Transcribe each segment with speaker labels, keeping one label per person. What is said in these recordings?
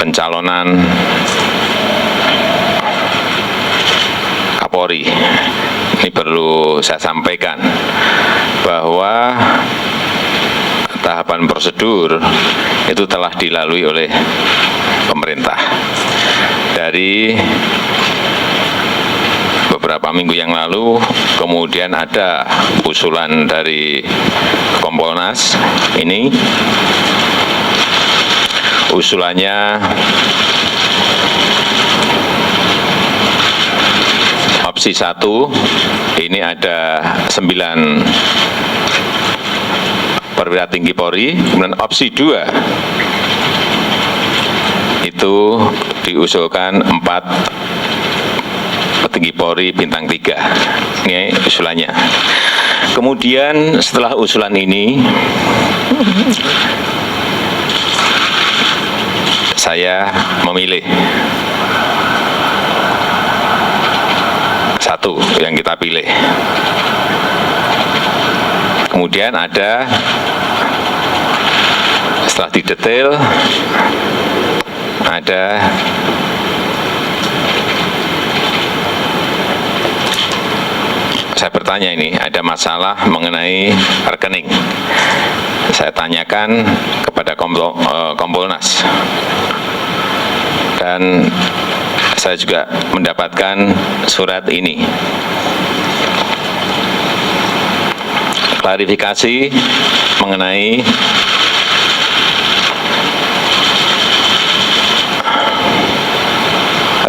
Speaker 1: pencalonan Kapolri. Ini perlu saya sampaikan bahwa tahapan prosedur itu telah dilalui oleh pemerintah. Dari beberapa minggu yang lalu, kemudian ada usulan dari Kompolnas ini. Usulannya opsi 1, ini ada 9 perwira tinggi Polri, kemudian opsi 2 itu diusulkan 4 petinggi Polri bintang 3. Ini usulannya. Kemudian setelah usulan ini, saya memilih 1 yang kita pilih. Kemudian ada, setelah didetail, ada saya bertanya ini, ada masalah mengenai rekening. Saya tanyakan kepada Kompolnas. Dan saya juga mendapatkan surat ini. Klarifikasi mengenai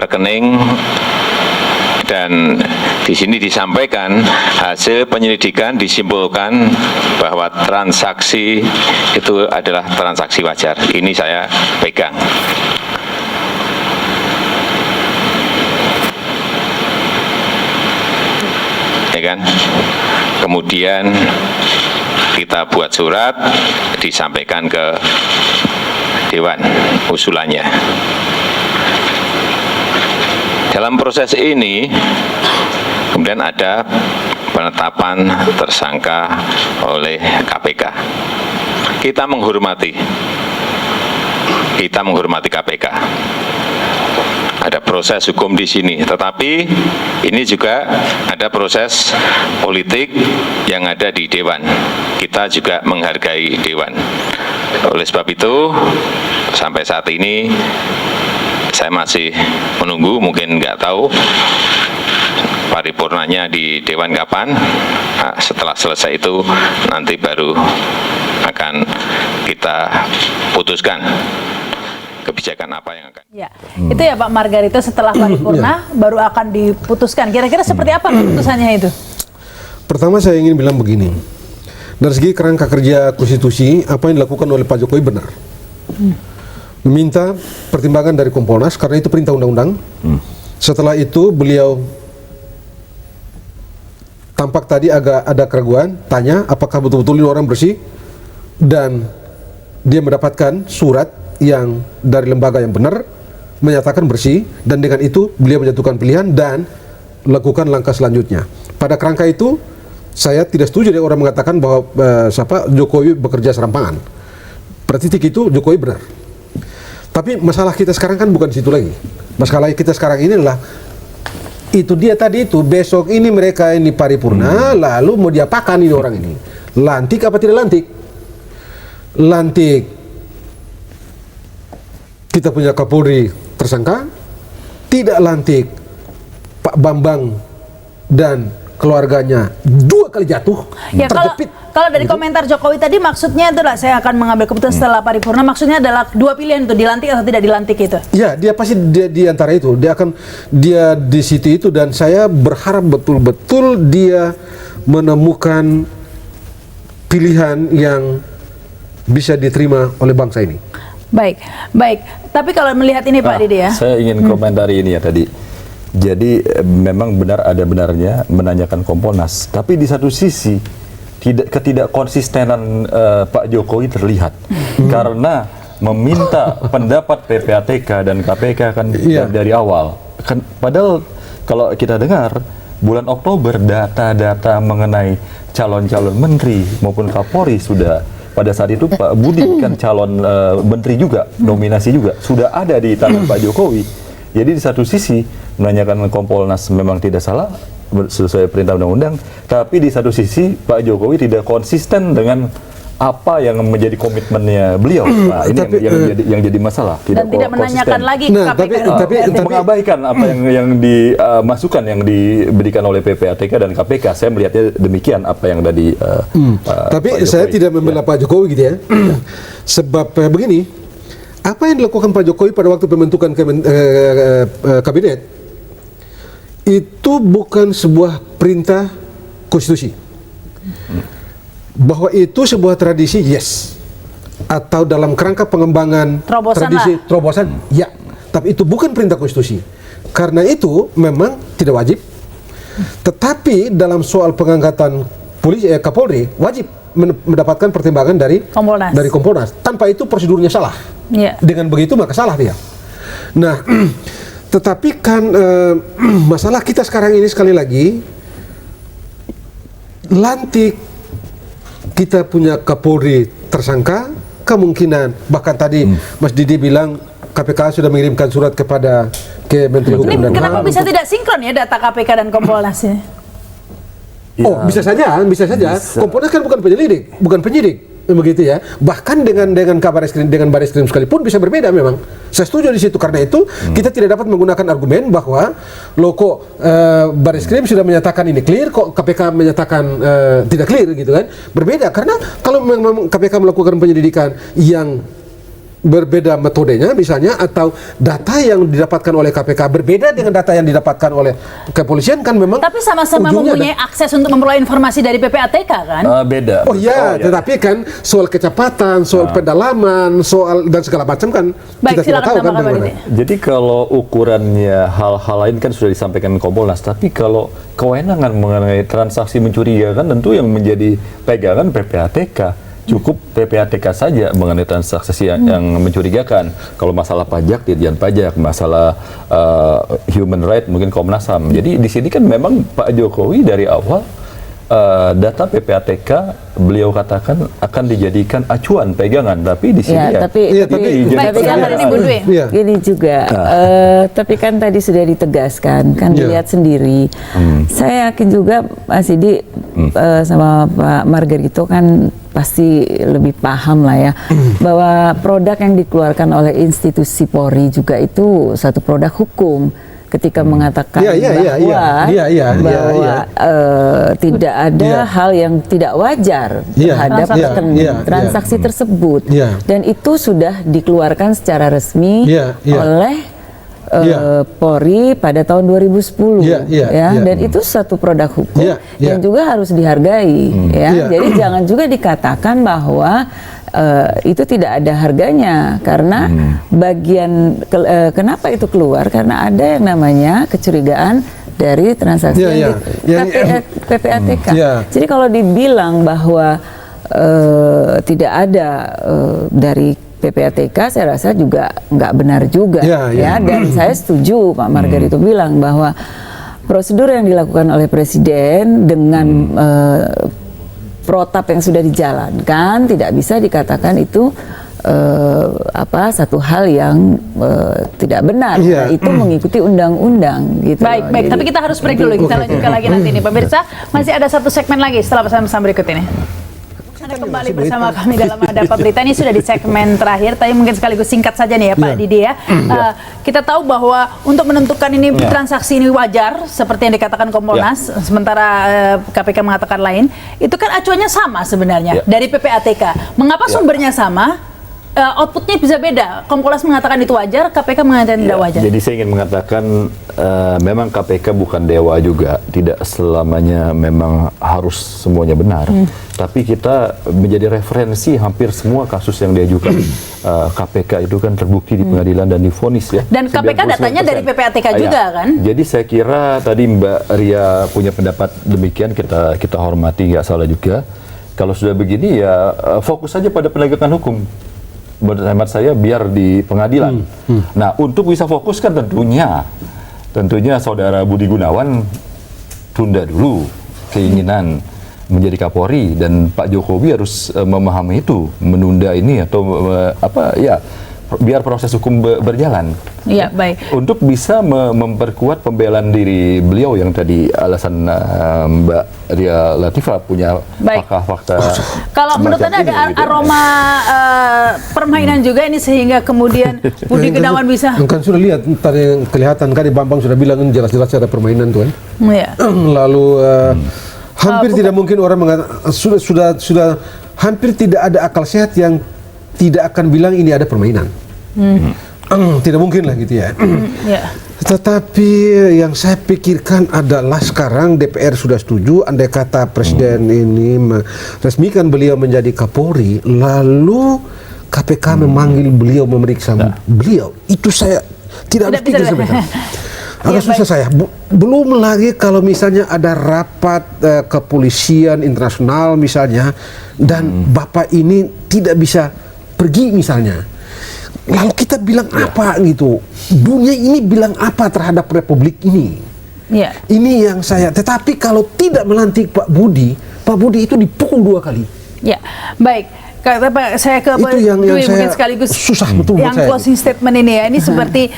Speaker 1: rekening, dan di sini disampaikan hasil penyelidikan disimpulkan bahwa transaksi itu adalah transaksi wajar. Ini saya pegang. Ya kan? Kemudian kita buat surat, disampaikan ke Dewan usulannya. Dalam proses ini, kemudian ada penetapan tersangka oleh KPK. Kita menghormati KPK. Ada proses hukum di sini, tetapi ini juga ada proses politik yang ada di Dewan. Kita juga menghargai Dewan. Oleh sebab itu, sampai saat ini saya masih menunggu, mungkin nggak tahu paripurnanya di Dewan kapan. Nah, setelah selesai itu nanti baru akan kita putuskan kebijakan apa yang akan.
Speaker 2: Ya, itu ya Pak Margarito, setelah paripurna baru akan diputuskan. Kira-kira seperti apa keputusannya itu?
Speaker 3: Pertama saya ingin bilang begini, dari segi kerangka kerja konstitusi, apa yang dilakukan oleh Pak Jokowi benar. Meminta pertimbangan dari Kompolnas karena itu perintah undang-undang. Setelah itu beliau tampak tadi agak ada keraguan, tanya apakah betul-betul ini orang bersih, dan dia mendapatkan surat yang dari lembaga yang benar menyatakan bersih, dan dengan itu beliau menjatuhkan pilihan dan lakukan langkah selanjutnya. Pada kerangka itu saya tidak setuju dengan orang mengatakan bahwa Jokowi bekerja serampangan. Pada titik itu Jokowi benar. Tapi masalah kita sekarang kan bukan di situ lagi. Masalah kita sekarang ini adalah itu dia tadi itu, besok ini mereka ini paripurna, lalu mau diapakan ini orang ini? Lantik apa tidak lantik? Lantik kita punya Kapolri tersangka, tidak lantik Pak Bambang dan keluarganya 2 kali jatuh,
Speaker 2: ya,
Speaker 3: terjepit.
Speaker 2: Kalau dari komentar Jokowi tadi, maksudnya itulah saya akan mengambil keputusan setelah paripurna, maksudnya adalah 2 pilihan itu, dilantik atau tidak dilantik itu.
Speaker 3: Ya, dia pasti di antara itu, dia di situ itu, dan saya berharap betul-betul dia menemukan pilihan yang bisa diterima oleh bangsa ini.
Speaker 2: Baik. Tapi kalau melihat ini Pak Didi ya.
Speaker 4: Saya ingin komentari ini ya tadi. Jadi memang benar ada benarnya menanyakan Kompolnas, tapi di satu sisi ketidakkonsistenan Pak Jokowi terlihat karena meminta pendapat PPATK dan KPK kan dari awal. Padahal kalau kita dengar bulan Oktober data-data mengenai calon-calon menteri maupun Kapolri sudah pada saat itu Pak Budi kan calon menteri juga, nominasi juga sudah ada di tangan Pak Jokowi. Jadi di satu sisi menanyakan Kompolnas memang tidak salah sesuai perintah undang-undang, tapi di satu sisi Pak Jokowi tidak konsisten dengan apa yang menjadi komitmennya beliau. Nah, ini yang jadi masalah.
Speaker 2: Dan tidak menanyakan lagi
Speaker 3: Nah,
Speaker 2: KPK.
Speaker 3: tapi
Speaker 4: mengabaikan apa yang dimasukkan yang diberikan oleh PPATK dan KPK. Saya melihatnya demikian apa yang tadi.
Speaker 3: Tapi
Speaker 4: Pak
Speaker 3: saya
Speaker 4: Jokowi.
Speaker 3: tidak membela Pak Jokowi gitu ya. Sebab begini, apa yang dilakukan Pak Jokowi pada waktu pembentukan kabinet itu bukan sebuah perintah konstitusi. Bahwa itu sebuah tradisi, yes. Atau dalam kerangka pengembangan
Speaker 2: Terobosan
Speaker 3: tradisi
Speaker 2: lah.
Speaker 3: terobosan, ya. Tapi itu bukan perintah konstitusi. Karena itu memang tidak wajib. Tetapi dalam soal pengangkatan Kapolri wajib mendapatkan pertimbangan dari Kompolnas. Tanpa itu prosedurnya salah.
Speaker 2: Iya.
Speaker 3: Dengan begitu maka salah dia. Nah, tetapi kan masalah kita sekarang ini sekali lagi lantik kita punya Kapolri tersangka, kemungkinan bahkan tadi Mas Didi bilang KPK sudah mengirimkan surat kepada Menteri Hukum dan HAM.
Speaker 2: Kenapa bisa tidak sinkron ya data KPK dan Kompolnas ini?
Speaker 3: Oh, bisa saja. Kompolnas kan bukan penyelidik, bukan penyidik. Begitu ya. Bahkan dengan Barreskrim sekalipun bisa berbeda memang. Saya setuju di situ, karena itu kita tidak dapat menggunakan argumen bahwa loh kok Barreskrim sudah menyatakan ini clear, kok KPK menyatakan tidak clear gitu kan. Berbeda, karena kalau memang KPK melakukan penyelidikan yang berbeda metodenya misalnya, atau data yang didapatkan oleh KPK berbeda dengan data yang didapatkan oleh kepolisian, kan memang
Speaker 2: tapi sama-sama mempunyai akses untuk memperoleh informasi dari PPATK kan?
Speaker 4: Beda.
Speaker 3: Oh iya, tetapi kan soal kecepatan, soal pendalaman, soal dan segala macam kan
Speaker 2: Baik,
Speaker 3: kita tidak tahu kan bagaimana.
Speaker 4: Jadi kalau ukurannya hal-hal lain kan sudah disampaikan Kompolnas, tapi kalau kewenangan mengenai transaksi mencurigakan tentu yang menjadi pegangan PPATK. Cukup PPATK saja mengenai transaksi yang mencurigakan. Kalau masalah pajak, Dirjen Pajak, masalah human right mungkin Komnas HAM. Jadi di sini kan memang Pak Jokowi dari awal data PPATK beliau katakan akan dijadikan acuan pegangan, tapi di sini
Speaker 5: gini juga. Tapi kan tadi sudah ditegaskan, kan dilihat sendiri. Saya yakin juga Mas Didi sama Pak Margarito kan pasti lebih paham lah ya, bahwa produk yang dikeluarkan oleh institusi Polri juga itu satu produk hukum. Ketika mengatakan bahwa tidak ada hal yang tidak wajar terhadap transaksi tersebut, dan itu sudah dikeluarkan secara resmi oleh Polri pada tahun 2010, dan itu satu produk hukum yang juga harus dihargai, Jadi jangan juga dikatakan bahwa itu tidak ada harganya, karena bagian kenapa itu keluar, karena ada yang namanya kecurigaan dari transaksi PPATK. Jadi kalau dibilang bahwa tidak ada dari PPATK, saya rasa juga nggak benar juga, Dan saya setuju Pak Margarito bilang bahwa prosedur yang dilakukan oleh Presiden dengan protap yang sudah dijalankan tidak bisa dikatakan itu satu hal yang tidak benar. Itu mengikuti undang-undang gitu.
Speaker 2: Baik. Tapi kita harus break dulu. Kita lanjutkan lagi nanti nih pemirsa. Masih ada satu segmen lagi setelah pesan-pesan berikut ini. Anda kembali bersama kami dalam Hadap Berita. Ini sudah di segmen terakhir, tapi mungkin sekaligus singkat saja nih ya Pak Didi ya. Kita tahu bahwa untuk menentukan ini transaksi ini wajar, seperti yang dikatakan Kompolnas, sementara KPK mengatakan lain, itu kan acuannya sama sebenarnya dari PPATK. Mengapa sumbernya sama? Outputnya bisa beda. Kompolnas mengatakan itu wajar, KPK mengatakan tidak wajar.
Speaker 4: Jadi saya ingin mengatakan memang KPK bukan dewa juga, tidak selamanya memang harus semuanya benar. Tapi kita menjadi referensi hampir semua kasus yang diajukan KPK itu kan terbukti di pengadilan dan divonis ya.
Speaker 2: Dan KPK datanya dari PPATK juga kan?
Speaker 4: Jadi saya kira tadi Mbak Ria punya pendapat demikian, kita hormati, nggak salah juga. Kalau sudah begini ya fokus saja pada penegakan hukum. Menurut hemat saya biar di pengadilan. Nah, untuk bisa fokus kan tentunya Saudara Budi Gunawan tunda dulu keinginan menjadi Kapolri, dan Pak Jokowi harus memahami itu, menunda ini atau biar proses hukum berjalan.
Speaker 2: Iya, baik.
Speaker 4: Untuk bisa memperkuat pembelaan diri beliau yang tadi alasan Mbak Ria Latifah punya fakta-fakta.
Speaker 2: Kalau menurut Anda ada aroma permainan juga ini sehingga kemudian Budi Gunawan bisa.
Speaker 3: Kan sudah lihat tadi yang kelihatan kan, Bambang sudah bilang jelas-jelas ada permainan tuh kan.
Speaker 2: Iya.
Speaker 3: Lalu hampir tidak mungkin orang mengatakan, sudah hampir tidak ada akal sehat yang tidak akan bilang ini ada permainan. Tidak mungkin lah gitu ya. Tetapi yang saya pikirkan adalah sekarang DPR sudah setuju, andai kata Presiden ini meresmikan beliau menjadi Kapolri, lalu KPK memanggil beliau, memeriksa beliau. Itu saya tidak berpikir sebenarnya. Agak susah saya. Belum lagi kalau misalnya ada rapat kepolisian internasional misalnya, dan Bapak ini tidak bisa pergi misalnya. Lalu kita bilang apa gitu? Dunia ini bilang apa terhadap Republik ini? Ini yang saya. Tetapi kalau tidak melantik Pak Budi itu dipukul 2 kali.
Speaker 2: Ya, baik. Saya ke
Speaker 3: itu yang
Speaker 2: Dwi mungkin sekaligus
Speaker 3: susah betul
Speaker 2: yang closing statement ini ya. Ini seperti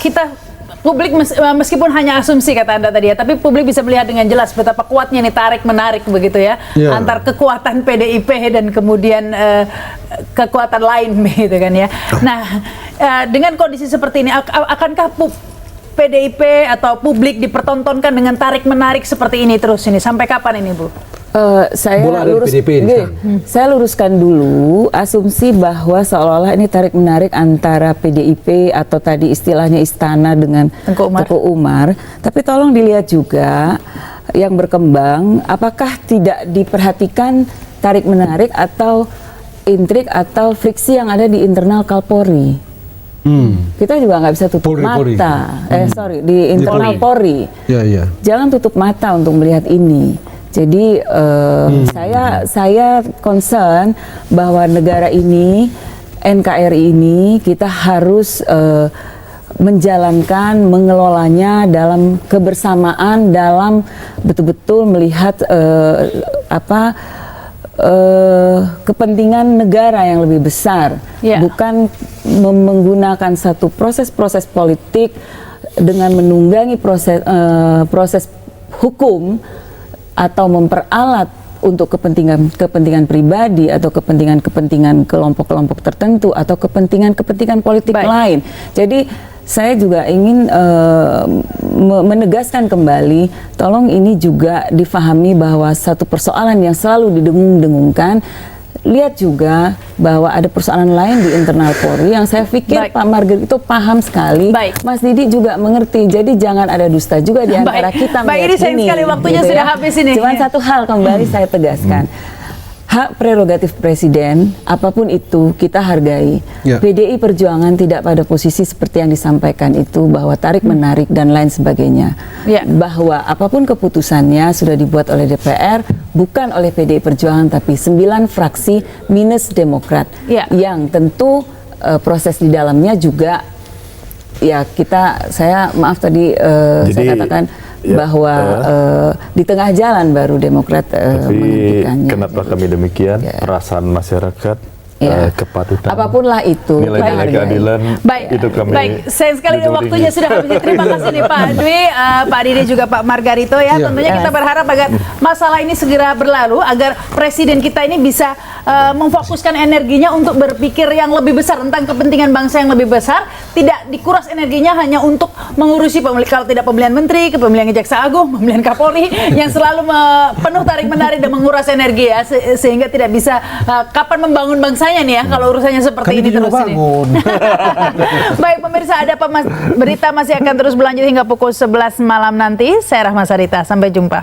Speaker 2: kita publik meskipun hanya asumsi kata Anda tadi ya, tapi publik bisa melihat dengan jelas betapa kuatnya nih tarik-menarik begitu ya, antar kekuatan PDIP dan kemudian kekuatan lain gitu kan ya. Nah, dengan kondisi seperti ini, akankah PDIP atau publik dipertontonkan dengan tarik-menarik seperti ini terus ini? Sampai kapan ini, Bu?
Speaker 5: Saya luruskan dulu asumsi bahwa seolah-olah ini tarik-menarik antara PDIP atau tadi istilahnya istana dengan Tengku Umar. Tapi tolong dilihat juga yang berkembang, apakah tidak diperhatikan tarik-menarik atau intrik atau friksi yang ada di internal Kapolri. Kita juga nggak bisa tutup mata. Di internal Polri. Jangan tutup mata untuk melihat ini. Jadi saya concern bahwa negara ini, NKRI ini kita harus menjalankan, mengelolanya dalam kebersamaan, dalam betul-betul melihat kepentingan negara yang lebih besar, bukan menggunakan satu proses-proses politik dengan menunggangi proses hukum atau memperalat untuk kepentingan pribadi atau kepentingan kelompok-kelompok tertentu atau kepentingan politik lain. Jadi saya juga ingin menegaskan kembali, tolong ini juga difahami bahwa satu persoalan yang selalu didengung-dengungkan. Lihat juga bahwa ada persoalan lain di internal Polri yang saya pikir Pak Marger itu paham sekali. Mas Didi juga mengerti. Jadi jangan ada dusta juga di antara kita.
Speaker 2: Ini sayang sekali waktunya gitu sudah habis ini.
Speaker 5: Cuman satu hal kembali saya tegaskan. Hak prerogatif Presiden, apapun itu kita hargai. PDI Perjuangan tidak pada posisi seperti yang disampaikan itu, bahwa tarik-menarik dan lain sebagainya. Bahwa apapun keputusannya sudah dibuat oleh DPR, bukan oleh PDI Perjuangan, tapi 9 fraksi minus Demokrat. Yang tentu proses di dalamnya juga, saya maaf tadi saya katakan, bahwa di tengah jalan baru Demokrat menghentikannya.
Speaker 4: Kenapa kami demikian? Perasaan masyarakat, kepatutan,
Speaker 5: apapun lah itu,
Speaker 4: nilai-nilai keadilan, itu kami.
Speaker 2: Sayang sekali waktunya sudah habis. Terima kasih nih Pak Dwi, Pak Didi juga Pak Margarito ya. Tentunya kita berharap agar masalah ini segera berlalu, agar Presiden kita ini bisa memfokuskan energinya untuk berpikir yang lebih besar tentang kepentingan bangsa yang lebih besar, tidak dikuras energinya hanya untuk mengurusi kalau tidak pemilihan menteri, pemilihan Jaksa Agung, pemilihan Kapolri yang selalu penuh tarik-menarik dan menguras energi ya, sehingga tidak bisa kapan membangun bangsanya nih ya kalau urusannya seperti ini terus ini. Baik pemirsa, ada berita masih akan terus berlanjut hingga pukul 11 malam nanti. Saya Rahma Sarita, sampai jumpa.